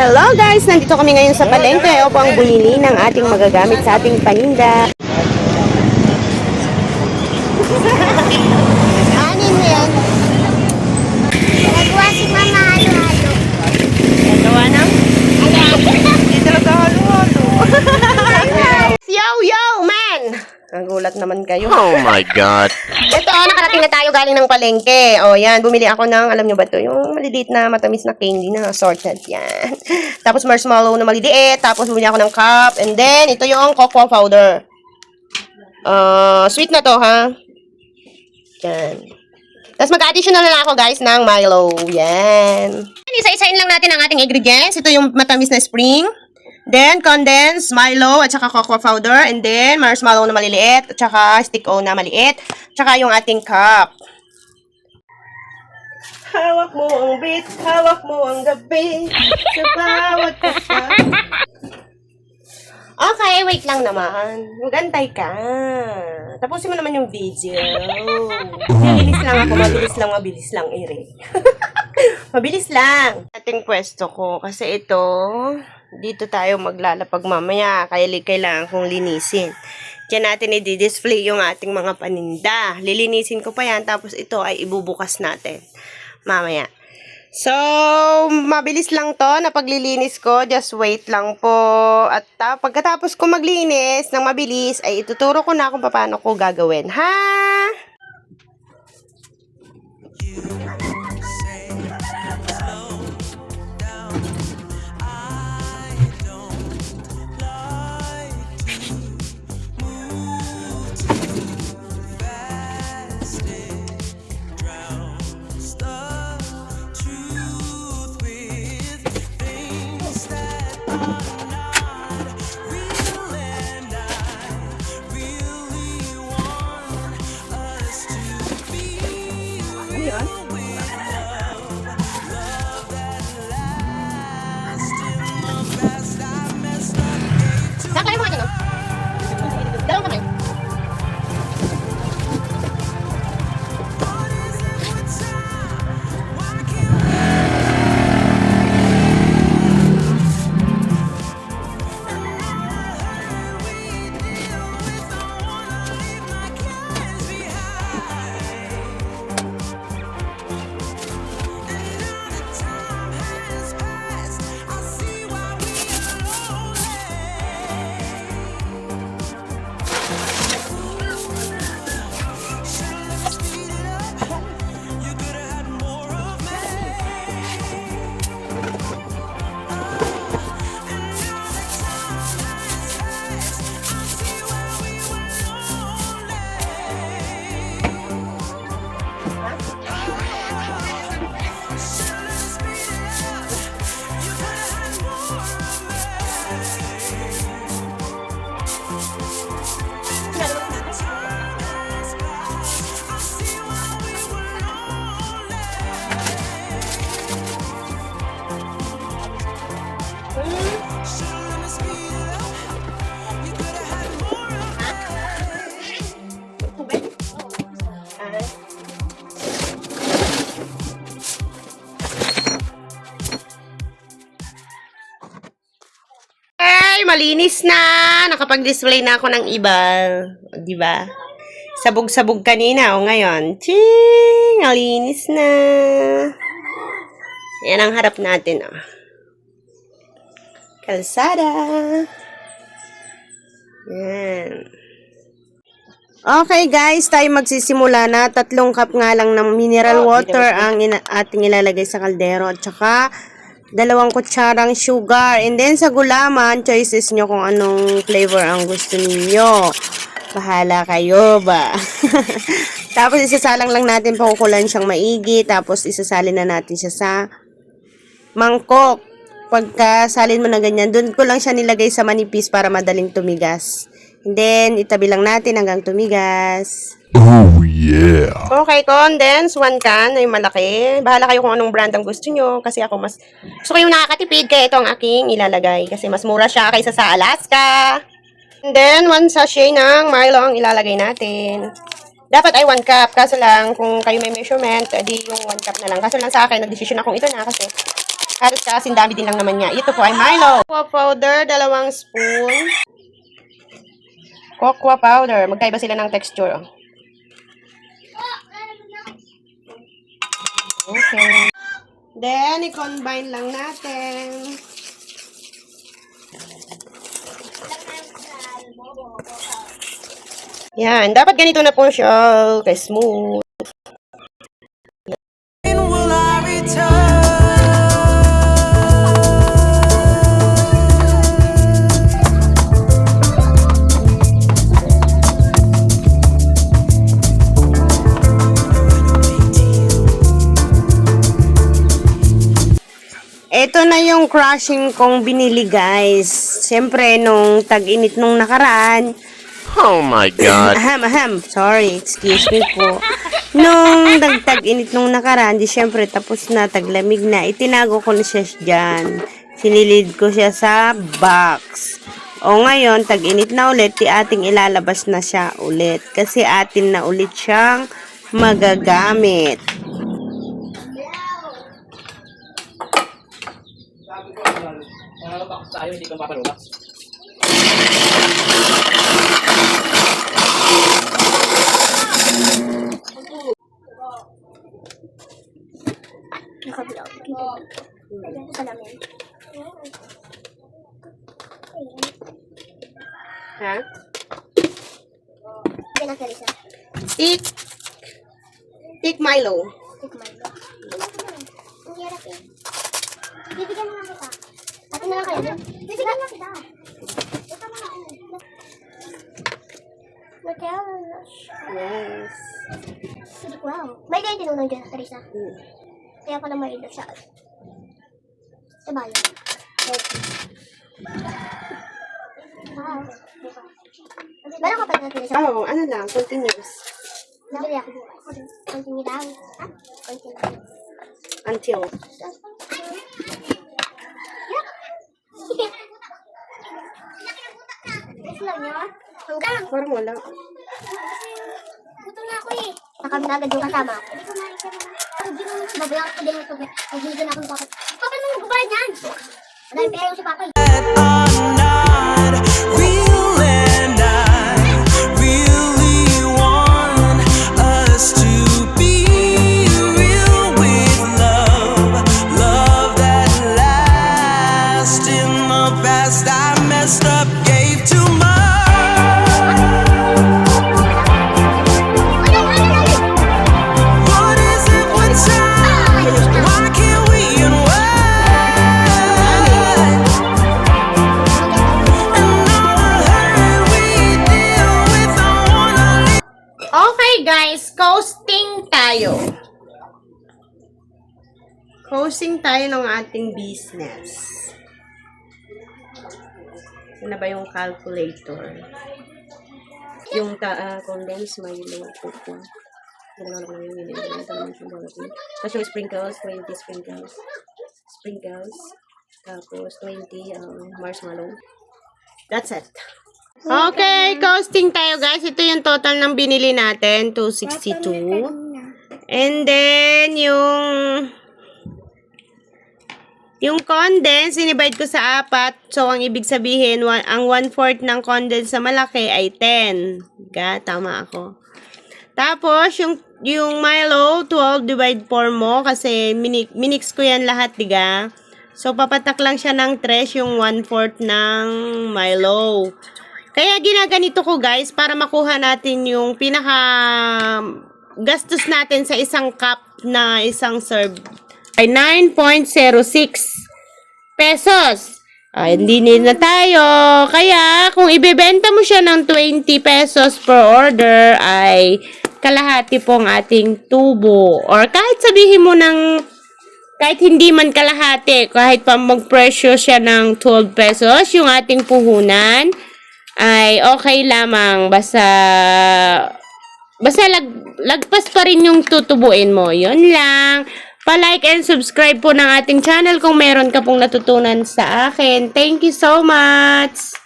Hello guys! Nandito kami ngayon sa palengke upang bumili ng ating magagamit sa ating paninda. Anin mo yan? Nagawa si Mama halo-halo. Nagawa na? Hindi talaga halo-halo. Yo, yo, man! Nagulat naman kayo. Oh my God. Ito, nakarating na tayo galing ng palengke. O, yan. Bumili ako ng, alam nyo ba to? Yung maliliit na matamis na candy na assorted. Yan. Tapos marshmallow na maliliit. Tapos bumili ako ng cup. And then, ito yung cocoa powder. Sweet na to, ha? Yan. Tapos mag-additional na ako, guys, ng Milo. Yan. Isa-isain lang natin ang ating ingredients. Ito yung matamis na spring. Then, condensed Milo at saka cocoa powder. And then, marshmallow na maliliit at saka stick-o na maliit. Tsaka yung ating cup. Hawak mo ang beat, hawak mo ang gabi. Sa bawat kasa. Okay, wait lang naman. Magantay ka. Tapusin mo naman yung video. Mabilis lang ako, mabilis lang, Eric. Mabilis lang. Ating pwesto ko kasi ito, dito tayo maglalapag mamaya. Kaya kailangan kong linisin. Diyan natin i-display yung ating mga paninda. Lilinisin ko pa yan, tapos ito ay ibubukas natin mamaya. So, mabilis lang to na paglilinis ko. Just wait lang po. At pagkatapos ko maglinis ng mabilis, ay ituturo ko na kung paano ko gagawin. Ha? Nakalay mo ka dyan, no? Dalawang kamay. Malinis na. Nakapag-display na ako ng iba. Di ba? Sabog-sabog kanina. O ngayon, ching! Malinis na. Yan ang harap natin. Oh. Kalsada. Yan. Okay guys, tayo magsisimula na. 3 cup nga lang ng mineral water ang ating ilalagay sa kaldero. At saka 2 kutsarang sugar. And then, sa gulaman, choices nyo kung anong flavor ang gusto niyo. Bahala kayo ba? Tapos, isasalang lang natin, pakukulan siyang maigi. Tapos, isasalin na natin siya sa mangkok. Pagka salin mo na ganyan, doon ko lang siya nilagay sa manipis para madaling tumigas. And then, itabi lang natin hanggang tumigas. Oh yeah. Okay, condense, 1 can, ay malaki. Bahala kayo kung anong brand ang gusto nyo. Kasi ako gusto ko yung nakakatipid, kaya ito ang aking ilalagay. Kasi mas mura siya kaysa sa Alaska. And then, 1 sachet ng Milo ang ilalagay natin. Dapat ay 1 cup. Kaso lang, kung kayo may measurement, edi yung 1 cup na lang. Kaso lang sa akin, nag-decision akong ito na kasi Halos kasing dami din lang naman niya. Ito po ay Milo. Cocoa powder, 2 spoon. Cocoa powder. Magkaiba sila ng texture. Oh. Okay. Then, i-combine lang natin. Yan. Dapat ganito na po siya. Okay, smooth. Ito na yung crushing kong binili, guys. Siyempre, nung tag-init nung nakaraan. Oh my God. Sorry, excuse me po. Nung tag-init nung nakaraan, di siyempre, tapos na, taglamig na. Itinago ko na siya dyan. Sinilid ko siya sa box. O ngayon, tag-init na ulit, di ating ilalabas na siya ulit. Kasi atin na ulit siyang magagamit. Tayo, hindi ka papaluwas. Nakablog. Ayan, salamin. Ha? Yan ang Teresa. Thick Milo. Tikman mo. Ang hirap eh. Bibigyan mo na kita. Atin na lang kayo. Bibigyan na kita. Ito mo na. Matels. Yes. Wow. May ganyan tinunod dyan, Teresa. Kaya pala may ilo siya. Sa bayan. Wow. Meron ka pa na, Teresa? Oh, ano lang, continuous. Nabili ako bukas. Continue lang. Ah? Continue. Until. Gusto lang niya? Hanggang. Parang wala. Gutom na ako eh. Nakami na agad yung kasama ko. Babayan ko din ito. Magbili na akong bakit. Papa naman magbabayad yan. Madami pera yung si Papa. Okay guys, coasting tayo. Coasting tayo ng ating business. Ano ba yung calculator? Yung condensed Milo cocoa. Tapos yung sprinkles, 20 sprinkles. Sprinkles. Tapos 20 marshmallow. That's it. Okay, coasting tayo guys. Ito yung total ng binili natin, 262. And then yung condense, sinivide ko sa 4. So, ang ibig sabihin, ang 1/4 ng condense sa malaki ay 10. Tama ako. Tapos, yung Milo, 12 divide 4 mo kasi minix ko yan lahat, diga? So, papatak lang siya ng 3 yung 1/4 ng Milo. Kaya ginaganito ko guys para makuha natin yung pinaka gastos natin sa isang cup na isang serve ay 9.06 pesos. Ay, hindi na tayo. Kaya kung ibebenta mo siya ng 20 pesos per order ay kalahati pong ating tubo. Or kahit sabihin mo ng kahit hindi man kalahati, kahit pa magpresyo siya ng 12 pesos yung ating puhunan, ay okay lamang. Basta lagpas pa rin yung tutubuin mo. Yun lang. Pa-like and subscribe po ng ating channel kung meron ka pong natutunan sa akin. Thank you so much!